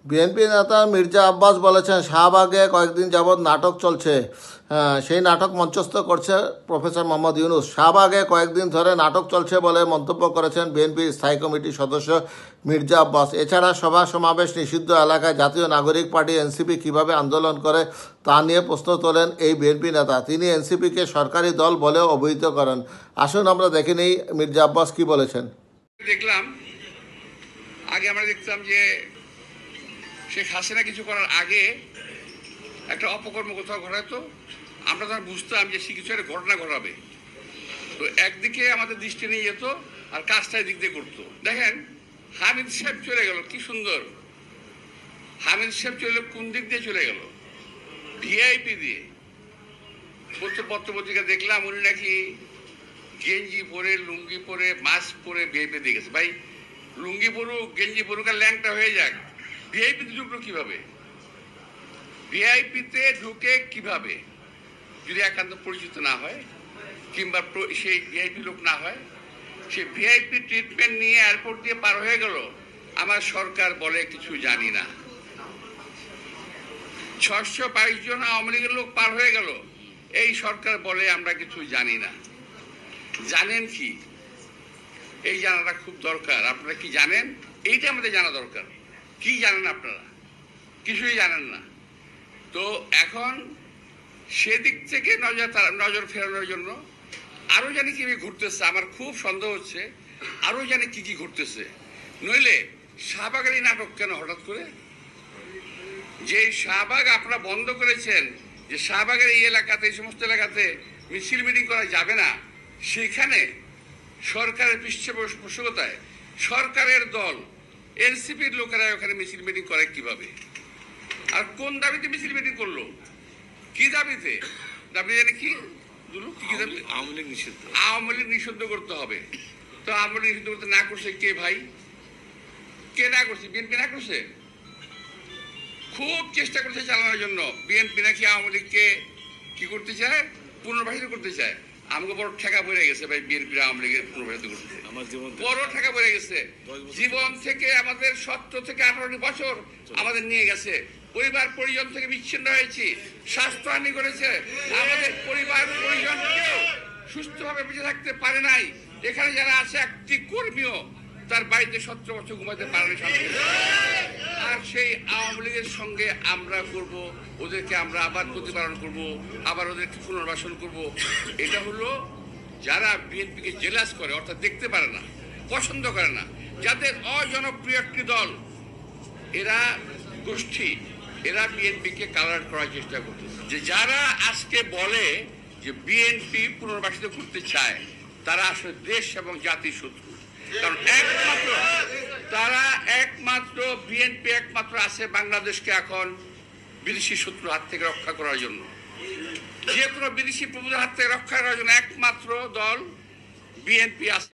BNP নেতা মির্জা আব্বাস বলেছেন শাহবাগে কয়েকদিন যাবৎ নাটক চলছে। সেই নাটক মঞ্চস্থ করছে প্রফেসর মোহাম্মদ ইউনূস। শাহবাগে কয়েকদিন ধরে নাটক চলছে বলে মন্তব্য করেছেন বিএনপির স্থায়ী কমিটির সদস্য মির্জা আব্বাস। এছাড়া সভা সমাবেশ নিষিদ্ধ এলাকায় জাতীয় নাগরিক পার্টি এনসিপি কীভাবে আন্দোলন করে তা নিয়ে প্রশ্ন তোলেন এই বিএনপি নেতা। তিনি এনসিপিকে সরকারি দল বলেও অভিহিত করেন। আসুন আমরা দেখে নিই মির্জা আব্বাস কী বলেছেন। দেখলাম আগে আমরা দেখতাম যে শেখ হাসিনা কিছু করার আগে একটা অপকর্ম কোথাও ঘটাতো, আমরা তখন বুঝতাম যে সে কিছু একটা ঘটনা ঘটাবে, তো একদিকে আমাদের দৃষ্টি নিয়ে যেত আর কাজটা দিক দিয়ে করতো। দেখেন হামিদ সাহেব চলে গেল, কি সুন্দর। হামিদ সাহেব চলে কোন দিক দিয়ে চলে গেল? ভিআইপি দিয়ে। পত্র পত্রিকা দেখলাম উনি নাকি গেঞ্জি পরে, লুঙ্গি পরে, মাস্ক পরে ভিআইপি দিয়ে গেছে। ভাই লুঙ্গি পরুক, গেঞ্জি পরুক আর ল্যাংটা হয়ে যাক, ভিআইপিতে ঢুকলো কিভাবে? ভিআইপিতে ঢুকে কিভাবে যদি একান্ত পরিচিত না হয় কিংবা সেই ভিআইপি লোক না হয়? সে ভিআইপি ট্রিটমেন্ট নিয়ে এয়ারপোর্ট দিয়ে পার হয়ে গেল। আমার সরকার বলে কিছু জানি না। 622 জন আওয়ামী লীগের লোক পার হয়ে গেল, এই সরকার বলে আমরা কিছু জানি না। জানেন কি? এই জানাটা খুব দরকার। আপনারা কি জানেন? এইটা আমাদের জানা দরকার। কি জানেন আপনারা? কিছুই জানেন না। তো এখন সেদিক থেকে নজর ফেরানোর জন্য আরো জানি কি ঘুরতেছে, আমার খুব সন্দেহ হচ্ছে আরো জানি কি কি ঘুরতেছে। নইলে শাহবাগের নাটক কেন হঠাৎ করে? যে শাহবাগ আপনারা বন্ধ করেছেন, যে শাহবাগের এই এলাকাতে, এই সমস্ত এলাকাতে মিছিল মিটিং করা যাবে না, সেখানে সরকারের পৃষ্ঠপোষকতায় সরকারের দল এনসিপির লোকেরা ওখানে মিছিল মিটিং করে কিভাবে? আর কোন দাবিতে মিছিল মিটিং করলো? কি দাবিতে? দাবি জানি কি? আওয়ামী লীগ নিষিদ্ধ করতে হবে। তো আওয়ামী লীগ নিষিদ্ধ করতে না করছে কে ভাই? কে না করছে? বিএনপি না করছে? খুব চেষ্টা করছে চালানোর জন্য। বিএনপি নাকি আওয়ামী লীগকে কি করতে চায়? পুনর্বাসিত করতে চায়। আমাকে বড় ঠেকা পড়ে গেছে ভাই, বিএনপি আওয়ামী লীগের পুনর্বাসিত করতে বড় ঠেকা পড়ে গেছে। জীবন থেকে আমাদের 17 থেকে 18 বছর আমাদের নিয়ে গেছে। পরিবার পরিজন থেকে বিচ্ছিন্ন হয়েছি, স্বাস্থ্যহানি করেছে। আমাদের পরিবার পরিজন কেউ সুস্থভাবে বেঁচে থাকতে পারে নাই। এখানে যারা আছে, একটি কর্মীও তার বাড়িতে 17 বছর ঘুমাতে পারেনি। আর সেই আওয়ামী লীগের সঙ্গে আমরা করব, ওদেরকে আমরা আবার প্রতিপালন করব, আবার ওদেরকে পুনর্বাসন করব। এটা হলো যারা বিএনপিকে জেলাস করে, অর্থাৎ দেখতে পারে না, পছন্দ করে না, যাদের অজনপ্রিয় একটি দল, এরা গোষ্ঠী, এরা বিএনপিকে কালার করার চেষ্টা করতেছে। যে যারা আজকে বলে যে বিএনপি পুনর্বাসিত করতে চায়, তারা আসলে দেশ এবং জাতির শত্রু। কারণ একমাত্র বিএনপি একমাত্র আছে বাংলাদেশকে এখন বিদেশি শত্রুর হাত থেকে রক্ষা করার জন্য। যে কোনো বিদেশি প্রভুদের হাত থেকে রক্ষা করার জন্য একমাত্র দল বিএনপি আছে।